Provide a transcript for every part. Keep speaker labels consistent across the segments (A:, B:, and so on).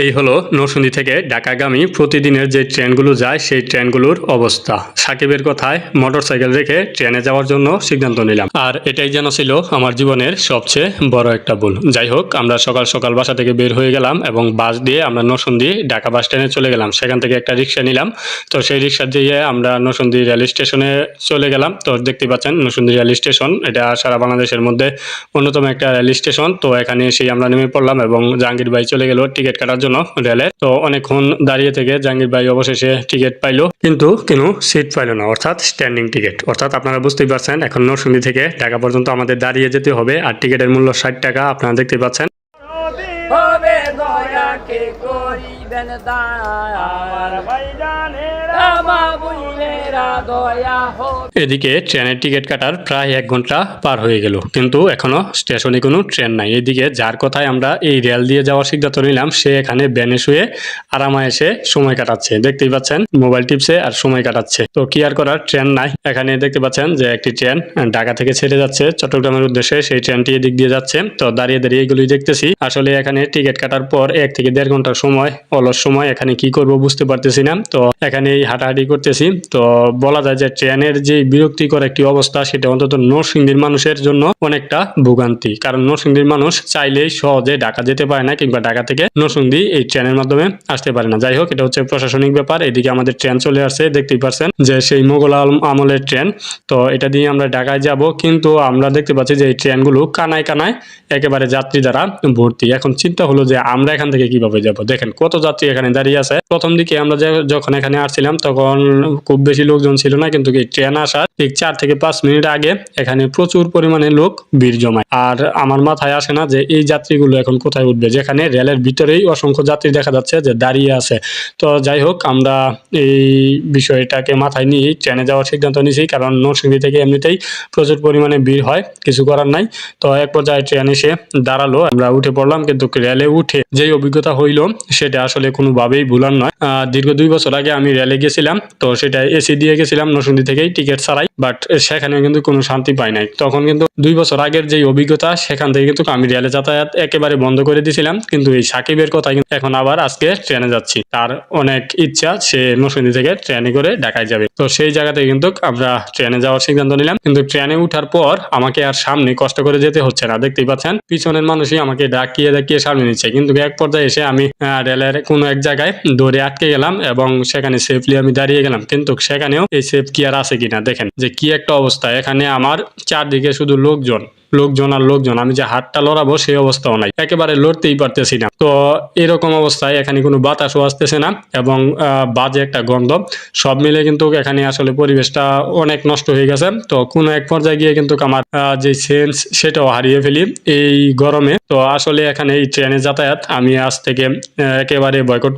A: এই হলো নরসিংদী থেকে ঢাকাগামী প্রতিদিনের যে ট্রেনগুলো যায় সেই ট্রেনগুলোর অবস্থা। সাকিবের কথায় মোটরসাইকেল রেখে ট্রেনে যাওয়ার জন্য সিদ্ধান্ত নিলাম, আর এটাই যেন ছিল আমার জীবনের সবচেয়ে বড় একটা ভুল। যাই হোক, আমরা সকাল সকাল বাসা থেকে বের হয়ে গেলাম এবং বাস দিয়ে আমরা নরসিংদী ঢাকা বাস স্ট্যান্ডে চলে গেলাম। সেখান থেকে একটা রিক্সা নিলাম। তো সেই রিক্সা দিয়ে আমরা নরসিংদী রেল স্টেশনে চলে গেলাম। তো দেখতে পাচ্ছেন নরসিংদী রেল স্টেশন, এটা সারা বাংলাদেশের মধ্যে অন্যতম একটা রেল স্টেশন। তো এখানে এসেই আমরা নেমে পড়লাম এবং জাহাঙ্গীর ভাই চলে গেল টিকিট কাটার জন্য রেলের। তো অনেকক্ষণ দাঁড়িয়ে থেকে জাহাঙ্গীর ভাই অবশেষে টিকিট পাইলো, কিন্তু কোনো সিট পাইলো না, অর্থাৎ স্ট্যান্ডিং টিকিট। অর্থাৎ আপনারা বুঝতেই পারছেন এখন নরসিংদী থেকে ঢাকা পর্যন্ত আমাদের দাঁড়িয়ে যেতে হবে, আর টিকিটের মূল্য 60 টাকা। আপনারা দেখতে পাচ্ছেন।
B: হবে দয়া কে করিবেন দয়া মা বুইনেরা দয়া হবে।
A: এদিকে ট্রেনের টিকিট কাটার প্রায় 1 ঘন্টা পার হয়ে গেল, কিন্তু এখনো স্টেশনে কোনো ট্রেন নাই। এদিকে যার কথায় আমরা এই রেল দিয়ে যাওয়ার সিদ্ধান্ত নিলাম, সে এখানে ব্যানে শুয়ে আরামায়েশে সময় কাটাচ্ছে। দেখতেই পাচ্ছেন মোবাইল টিপসে আর সময় কাটাচ্ছে। তো কি আর করার, ট্রেন নাই। এখানে দেখতে পাচ্ছেন যে একটি ট্রেন ঢাকা থেকে ছেড়ে যাচ্ছে চট্টগ্রামের উদ্দেশ্যে, সেই ট্রেনটি এদিক দিয়ে যাচ্ছে। তো দাঁড়িয়ে দাঁড়িয়ে এগুলোই দেখতেছি। আসলে এখানে টিকিট কাটার পর 1 থেকে 1.5 ঘন্টার সময়, অলস সময়, এখানে কি করব বুঝতে পারতেছি না। তো এখানে হাঁটাহাঁটি করতেছি। তো বলা যায় যে ট্রেনের যে বিরক্তিকর একটি অবস্থা, সেটা অন্তত নরসিংদীর মানুষের জন্য অনেকটা ভোগান্তি। কারণ নরসিংদীর মানুষ চাইলেই সহজে ঢাকা যেতে পারে না, কিংবা ঢাকা থেকে নরসিংদী এই ট্রেনের মাধ্যমে আসতে পারে না। যাই হোক, এটা হচ্ছে প্রশাসনিক ব্যাপার। এদিকে আমাদের ট্রেন চলে আসছে, দেখতেই পাচ্ছেন যে সেই মোগল আমলের ট্রেন। তো এটা দিয়ে আমরা ঢাকায় যাব, কিন্তু আমরা দেখতে পাচ্ছি যে এই ট্রেনগুলো কানায় কানায় একেবারে যাত্রী দ্বারা ভর্তি। এখন চিন্তা হলো যে আমরা এখান থেকে কিভাবে যাব। দেখেন কত যাত্রী এখানে দাঁড়িয়ে আছে। প্রথম দিকে আমরা যখন এখানে আসছিলাম তখন খুব বেশি লোকজন ছিল না, কিন্তু এই ট্রেন আসার ঠিক 4 থেকে 5 মিনিট আগে এখানে প্রচুর পরিমাণে লোক ভিড় জমায়। আর আমার মাথায় আসে না যে এই যাত্রীগুলো এখন কোথায় উঠবে, যেখানে রেলের ভিতরেই অসংখ্য যাত্রী দেখা যাচ্ছে যে দাঁড়িয়ে আছে। তো যাই হোক, আমরা এই বিষয়টাকে মাথায় নিয়ে ট্রেনে যাওয়ার সিদ্ধান্ত নিয়েছি, কারণ নরসিংদী থেকে এমনিতেই প্রচুর পরিমাণে ভিড় হয়, কিছু করার নাই। তো এক পর্যায়ে ট্রেন এসে দাঁড়ালো, আমরা উঠে পড়লাম। কিন্তু রেলে উঠে যেই অভিজ্ঞতা হইলো সেটা আসলে কোনোভাবেই ভুলার নয়। দীর্ঘ 2 বছর আগে আমি রেলে গেছিলাম, তো সেটা এসি দিয়ে গেছিলাম নরসিংদী থেকেই, টিকিট ছাড়াই। বাট সেখানে কিন্তু কোনো শান্তি পাই নাই। তখন কিন্তু 2 বছর আগের যেই অভিজ্ঞতা, সেখান থেকে কিন্তু আমি রেলে যাতায়াত একেবারে বন্ধ করে দিয়েছিলাম। কিন্তু এই সাকিবের কথা কিন্তু এখন আবার আজকে ট্রেনে যাচ্ছি। তার অনেক ইচ্ছা, সে নরসিংদী থেকে ট্রেনে করে ঢাকায় যাবে। তো সেই জায়গাতে কিন্তু আমরা ট্রেনে যাওয়ার সিদ্ধান্ত নিলাম। কিন্তু ট্রেনে উঠার পর আমাকে আর সামনে কষ্ট করে যেতে হচ্ছে না। দেখতেই পাচ্ছেন পিছনের মানুষই আমাকে ডাকিয়ে ডাকিয়ে সামনে নিচ্ছে। কিন্তু এক পর্যায়ে এসে আমি রেলের কোনো এক জায়গায় দৌড়ে আটকে গেলাম এবং সেখানে সেফলি আমি দাঁড়িয়ে গেলাম। কিন্তু সেখানেও এই সেফ কি আর আছে কিনা, দেখেন যে কি একটা অবস্থা। এখানে আমার চারদিকে শুধু লোকজন লোকজন আর লোকজন, আমি যে হাতটা লড়াবো সেই অবস্থাও নাই, একেবারে লড়তেই পারতেছি না। তো এরকম অবস্থায় এখানে কোনো বাতাসও আসতেছে না এবং বাজে একটা গন্ধ, সব মিলে কিন্তু এখানে আসলে পরিবেশটা অনেক নষ্ট হয়ে গেছে। তো কোনো এক পর্যায়ে গিয়ে কিন্তু আমার যে সেন্স সেটাও হারিয়ে ফেলি এই গরমে। তো আসলে এখানে এই ট্রেনে যাতায়াত আমি আজ থেকে একেবারে বয়কট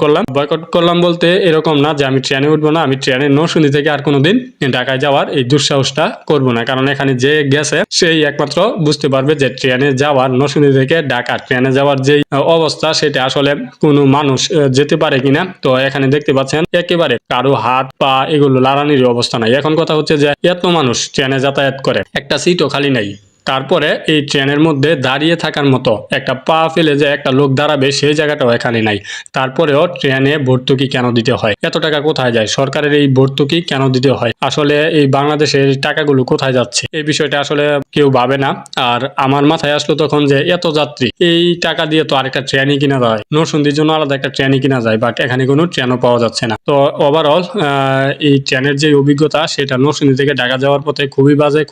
A: করলাম বলতে এরকম না যে আমি ট্রেনে উঠবো না, আমি ট্রেনে নরসিংদী থেকে আর কোনোদিন ঢাকায় যাওয়ার এই দুঃসাহসটা করবো না। কারণ এখানে যে গেছে সেই একমাত্র বুঝতে পারবে যে ট্রেনে যাওয়ার, নরসিংদী থেকে ঢাকা ট্রেনে যাওয়ার যে অবস্থা, সেটা আসলে কোনো মানুষ যেতে পারে কিনা। তো এখানে দেখতে পাচ্ছেন একেবারে কারো হাত পা এগুলো লাড়ানির অবস্থা নাই। এখন কথা হচ্ছে যে এত মানুষ ট্রেনে যাতায়াত করে, একটা সিটও খালি নাই। তারপরে এই ট্রেনের মধ্যে দাঁড়িয়ে থাকার মতো একটা পা ফেলে যে একটা লোক দাঁড়াবে, সেই জায়গাটাও এখানে নাই। তারপরেও ট্রেনে ভর্তুকি কেন দিতে হয়, এত টাকা কোথায় যায়, সরকারের এই ভর্তুকি কেন দিতে হয়, আসলে এই বাংলাদেশের টাকাগুলো কোথায় যাচ্ছে, এই বিষয়টা আসলে কেউ ভাবে না। আর আমার মাথায় আসলো তখন যে এত যাত্রী, এই টাকা দিয়ে তো আরেকটা ট্রেনই কিনা যায়, নরসিংদীর জন্য আলাদা একটা ট্রেনই কিনা যায়, বাট এখানে কোনো ট্রেনও পাওয়া যাচ্ছে না। তো ওভারঅল এই ট্রেনের যে অভিজ্ঞতা, সেটা নরসিংদী থেকে ঢাকা যাওয়ার পথে খুবই বাজে।